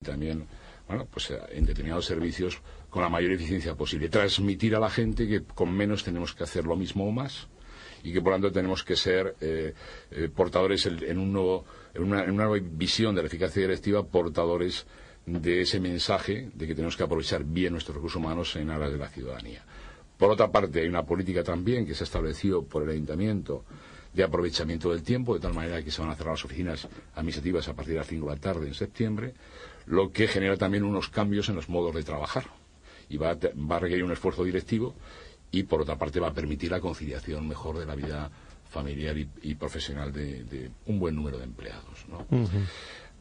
también, bueno, pues en determinados servicios con la mayor eficiencia posible. Transmitir a la gente que con menos tenemos que hacer lo mismo o más, y que por lo tanto tenemos que ser portadores en una nueva visión de la eficacia directiva, portadores de ese mensaje de que tenemos que aprovechar bien nuestros recursos humanos en aras de la ciudadanía. Por otra parte, hay una política también que se ha establecido por el Ayuntamiento de aprovechamiento del tiempo, de tal manera que se van a cerrar las oficinas administrativas a partir de las 5 de la tarde en septiembre, lo que genera también unos cambios en los modos de trabajar y va a requerir un esfuerzo directivo, y por otra parte va a permitir la conciliación mejor de la vida familiar y profesional de un buen número de empleados, ¿no?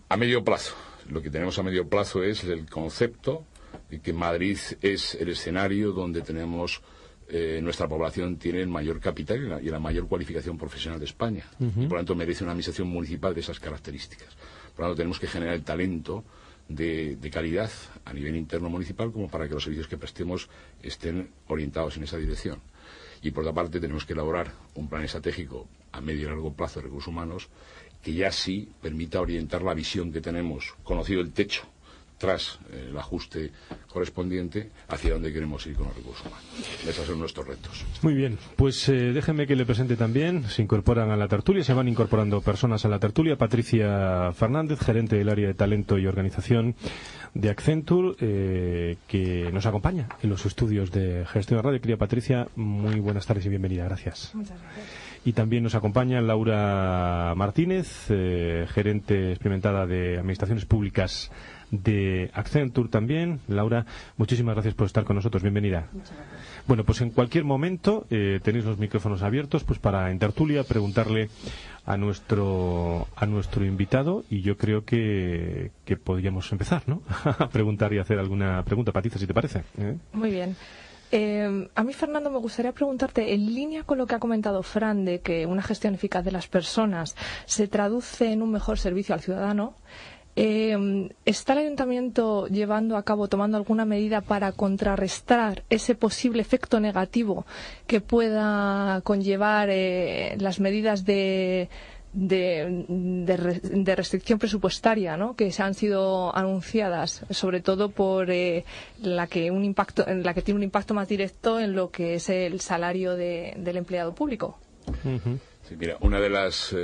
A medio plazo, lo que tenemos a medio plazo es el concepto de que Madrid es el escenario donde tenemos nuestra población tiene el mayor capital y la mayor cualificación profesional de España, y por lo tanto merece una administración municipal de esas características. Por lo tanto tenemos que generar el talento de calidad a nivel interno municipal, como para que los servicios que prestemos estén orientados en esa dirección. Y por otra parte tenemos que elaborar un plan estratégico a medio y largo plazo de recursos humanos que ya sí permita orientar la visión que tenemos, conocido el techo, tras el ajuste correspondiente, hacia dónde queremos ir con los recursos humanos. Esos son nuestros retos. Muy bien, pues déjenme que le presente también. Se incorporan a la tertulia, se van incorporando personas a la tertulia. Patricia Fernández, gerente del área de talento y organización de Accenture, que nos acompaña en los estudios de Gestión de Radio. Querida Patricia, muy buenas tardes y bienvenida. Gracias. Muchas gracias. Y también nos acompaña Laura Martínez, gerente experimentada de Administraciones Públicas de Accenture también. Laura, muchísimas gracias por estar con nosotros. Bienvenida. Muchas gracias. Bueno, pues en cualquier momento tenéis los micrófonos abiertos pues para en tertulia preguntarle a nuestro invitado, y yo creo que podríamos empezar, ¿no? A preguntar y hacer alguna pregunta. Patricia, si te parece. Muy bien. A mí, Fernando, me gustaría preguntarte, en línea con lo que ha comentado Fran, de que una gestión eficaz de las personas se traduce en un mejor servicio al ciudadano, ¿está el Ayuntamiento llevando a cabo, tomando alguna medida para contrarrestar ese posible efecto negativo que pueda conllevar las medidas de restricción presupuestaria, ¿no?, que se han sido anunciadas, sobre todo por la que tiene un impacto más directo en lo que es el salario del empleado público? Sí, mira, una de las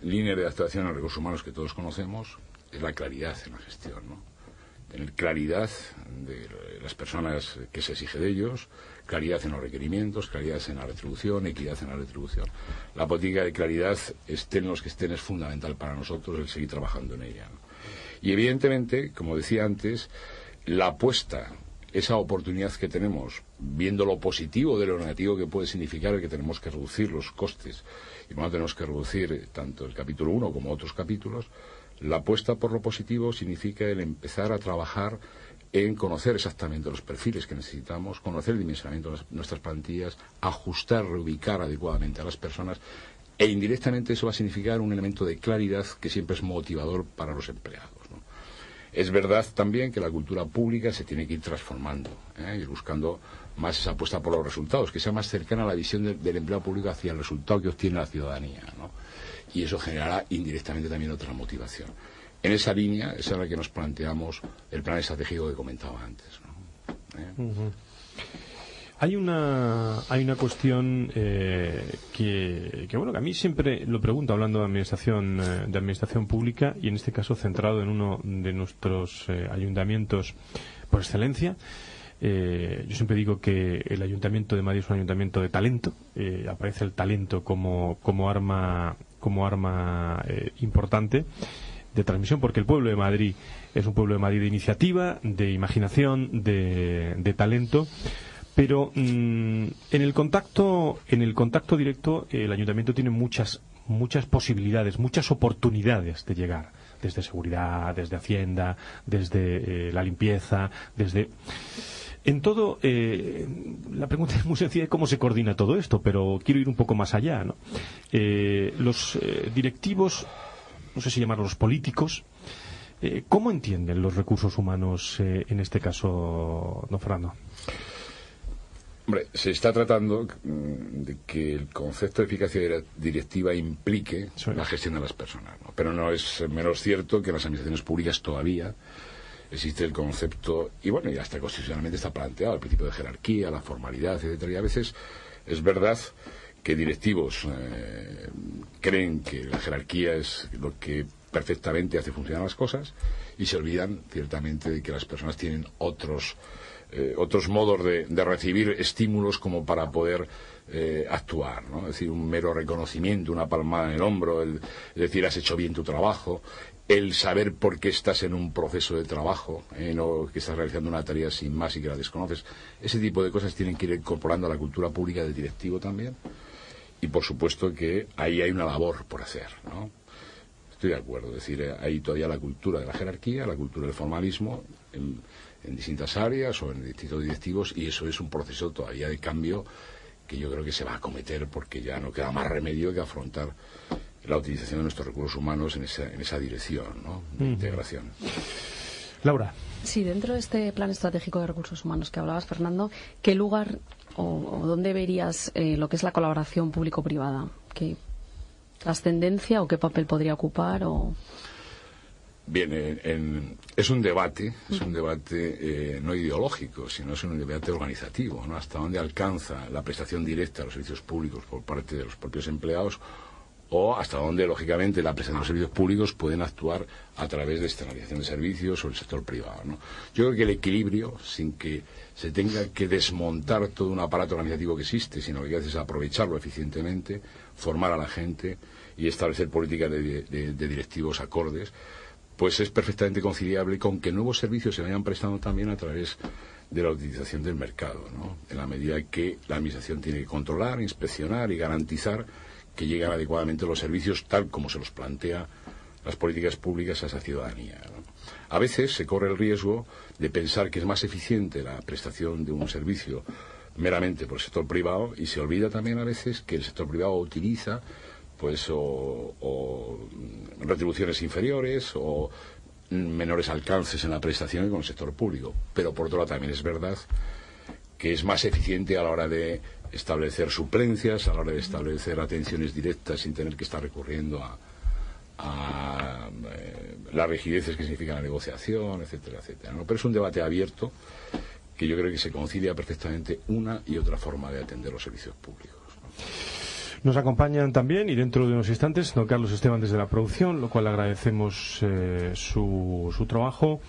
líneas de actuación en recursos humanos que todos conocemos es la claridad en la gestión, ¿no? Tener claridad de las personas que se exige de ellos, claridad en los requerimientos, claridad en la retribución, equidad en la retribución. La política de claridad, estén los que estén, es fundamental para nosotros el seguir trabajando en ella, ¿no? Y evidentemente, como decía antes, la apuesta, esa oportunidad que tenemos, viendo lo positivo de lo negativo que puede significar el que tenemos que reducir los costes, y por lo tanto tenemos que reducir tanto el capítulo 1 como otros capítulos. La apuesta por lo positivo significa el empezar a trabajar en conocer exactamente los perfiles que necesitamos, conocer el dimensionamiento de nuestras plantillas, ajustar, reubicar adecuadamente a las personas, e indirectamente eso va a significar un elemento de claridad que siempre es motivador para los empleados, ¿no? Es verdad también que la cultura pública se tiene que ir transformando, ir buscando más esa apuesta por los resultados, que sea más cercana a la visión del empleado público hacia el resultado que obtiene la ciudadanía, ¿no? Y eso generará indirectamente también otra motivación. En esa línea es en la que nos planteamos el plan estratégico que comentaba antes, ¿no? Hay una cuestión que bueno, que a mí siempre lo pregunto hablando de administración pública, y en este caso centrado en uno de nuestros ayuntamientos por excelencia. Yo siempre digo que el Ayuntamiento de Madrid es un ayuntamiento de talento. Aparece el talento como arma importante de transmisión, porque el pueblo de Madrid es un pueblo de Madrid de iniciativa, de imaginación, de talento. Pero en el contacto directo, el ayuntamiento tiene muchas posibilidades, muchas oportunidades de llegar, desde seguridad, desde Hacienda, desde la limpieza, desde... En todo, la pregunta es muy sencilla de cómo se coordina todo esto, pero quiero ir un poco más allá, ¿no? Los directivos, no sé si llamarlos políticos, ¿cómo entienden los recursos humanos en este caso, don Fernando? Hombre, se está tratando de que el concepto de eficacia directiva implique la gestión de las personas, ¿no? Pero no es menos cierto que en las administraciones públicas todavía existe el concepto, y bueno, y hasta constitucionalmente está planteado el principio de jerarquía, la formalidad, etcétera, y a veces es verdad que directivos creen que la jerarquía es lo que perfectamente hace funcionar las cosas y se olvidan ciertamente de que las personas tienen otros modos de recibir estímulos como para poder actuar, ¿no? Es decir, un mero reconocimiento, una palmada en el hombro, es decir, has hecho bien tu trabajo, el saber por qué estás en un proceso de trabajo, no que estás realizando una tarea sin más y que la desconoces. Ese tipo de cosas tienen que ir incorporando a la cultura pública del directivo también, y por supuesto que ahí hay una labor por hacer, ¿no? Estoy de acuerdo, es decir, hay todavía la cultura de la jerarquía, la cultura del formalismo en distintas áreas o en distintos directivos, y eso es un proceso todavía de cambio que yo creo que se va a acometer porque ya no queda más remedio que afrontar la utilización de nuestros recursos humanos en esa dirección, ¿no?, de integración. Laura. Sí, dentro de este plan estratégico de recursos humanos que hablabas, Fernando, ¿qué lugar o dónde verías lo que es la colaboración público-privada? ¿Qué trascendencia o qué papel podría ocupar? Bien, es un debate no ideológico, sino es un debate organizativo, ¿no? Hasta dónde alcanza la prestación directa de los servicios públicos por parte de los propios empleados, o hasta dónde, lógicamente, la prestación de los servicios públicos pueden actuar a través de externalización de servicios o el sector privado, ¿no? Yo creo que el equilibrio, sin que se tenga que desmontar todo un aparato organizativo que existe, sino que hay que aprovecharlo eficientemente, formar a la gente y establecer políticas de directivos acordes, pues es perfectamente conciliable con que nuevos servicios se vayan prestando también a través de la utilización del mercado, ¿no? En la medida que la administración tiene que controlar, inspeccionar y garantizar que llegan adecuadamente los servicios tal como se los plantea las políticas públicas a esa ciudadanía, ¿no? A veces se corre el riesgo de pensar que es más eficiente la prestación de un servicio meramente por el sector privado, y se olvida también a veces que el sector privado utiliza pues o retribuciones inferiores o menores alcances en la prestación que con el sector público. Pero por otro lado también es verdad que es más eficiente a la hora de establecer suplencias, a la hora de establecer atenciones directas sin tener que estar recurriendo a las rigideces que significa la negociación, etcétera, etcétera, ¿no? Pero es un debate abierto que yo creo que se concilia perfectamente una y otra forma de atender los servicios públicos, ¿no? Nos acompañan también, y dentro de unos instantes, don Carlos Esteban desde la producción, lo cual agradecemos su trabajo.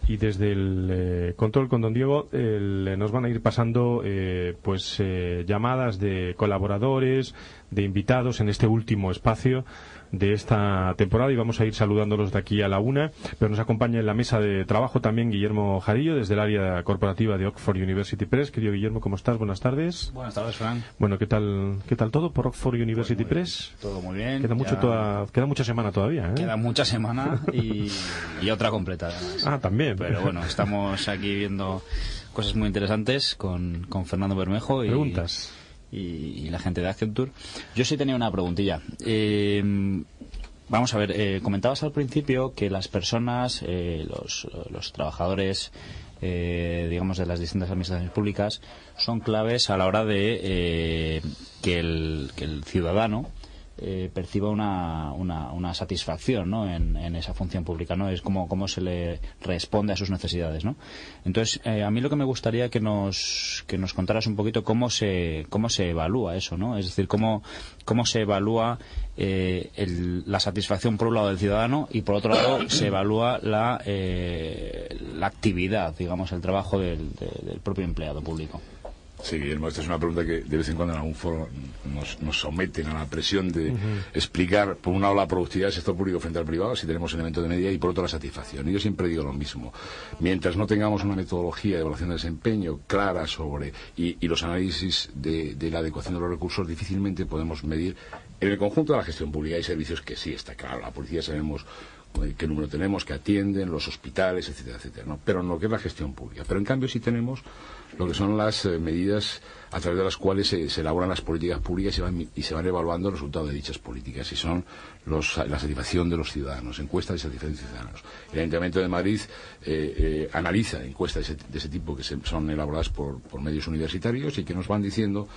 Y desde el control con don Diego nos van a ir pasando llamadas de colaboradores, de invitados en este último espacio de esta temporada, y vamos a ir saludándolos de aquí a la 1. Pero nos acompaña en la mesa de trabajo también Guillermo Jarillo desde el área corporativa de Oxford University Press. Querido Guillermo, ¿cómo estás? Buenas tardes. Buenas tardes, Fran. Bueno, ¿qué tal todo por Oxford University Press? Todo muy bien. Queda mucha semana todavía, ¿eh? Queda mucha semana y otra completa, además. Ah, también. Pero bueno, estamos aquí viendo cosas muy interesantes con Fernando Bermejo y preguntas y la gente de Accenture. Yo sí tenía una preguntilla. Vamos a ver, comentabas al principio que las personas, los trabajadores, digamos, de las distintas administraciones públicas son claves a la hora de que el ciudadano perciba una satisfacción, ¿no?, en esa función pública, ¿no? Es cómo se le responde a sus necesidades, ¿no? Entonces, a mí lo que me gustaría que nos contaras un poquito cómo se evalúa eso, ¿no? Es decir, cómo se evalúa la satisfacción por un lado del ciudadano, y por otro lado se evalúa la actividad, digamos, el trabajo del propio empleado público. Sí, Guillermo, esta es una pregunta que de vez en cuando en algún foro nos someten a la presión de explicar, por un lado, la productividad del sector público frente al privado, si tenemos elementos de medida, y por otro, la satisfacción. Y yo siempre digo lo mismo. Mientras no tengamos una metodología de evaluación de desempeño clara sobre y los análisis de la adecuación de los recursos, difícilmente podemos medir. En el conjunto de la gestión pública hay servicios que sí, está claro. La policía sabemos qué número tenemos, que atienden, los hospitales, etcétera, etcétera, ¿no? Pero no que es la gestión pública. Pero en cambio sí tenemos lo que son las medidas a través de las cuales se elaboran las políticas públicas y se van evaluando los resultados de dichas políticas, y son la satisfacción de los ciudadanos, encuestas de satisfacción de ciudadanos. El Ayuntamiento de Madrid analiza encuestas de ese tipo que son elaboradas por medios universitarios y que nos van diciendo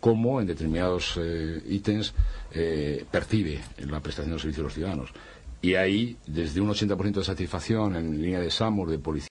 cómo en determinados ítems percibe la prestación de los servicios de los ciudadanos. Y ahí, desde un 80% de satisfacción en línea de SAMUR, de policía,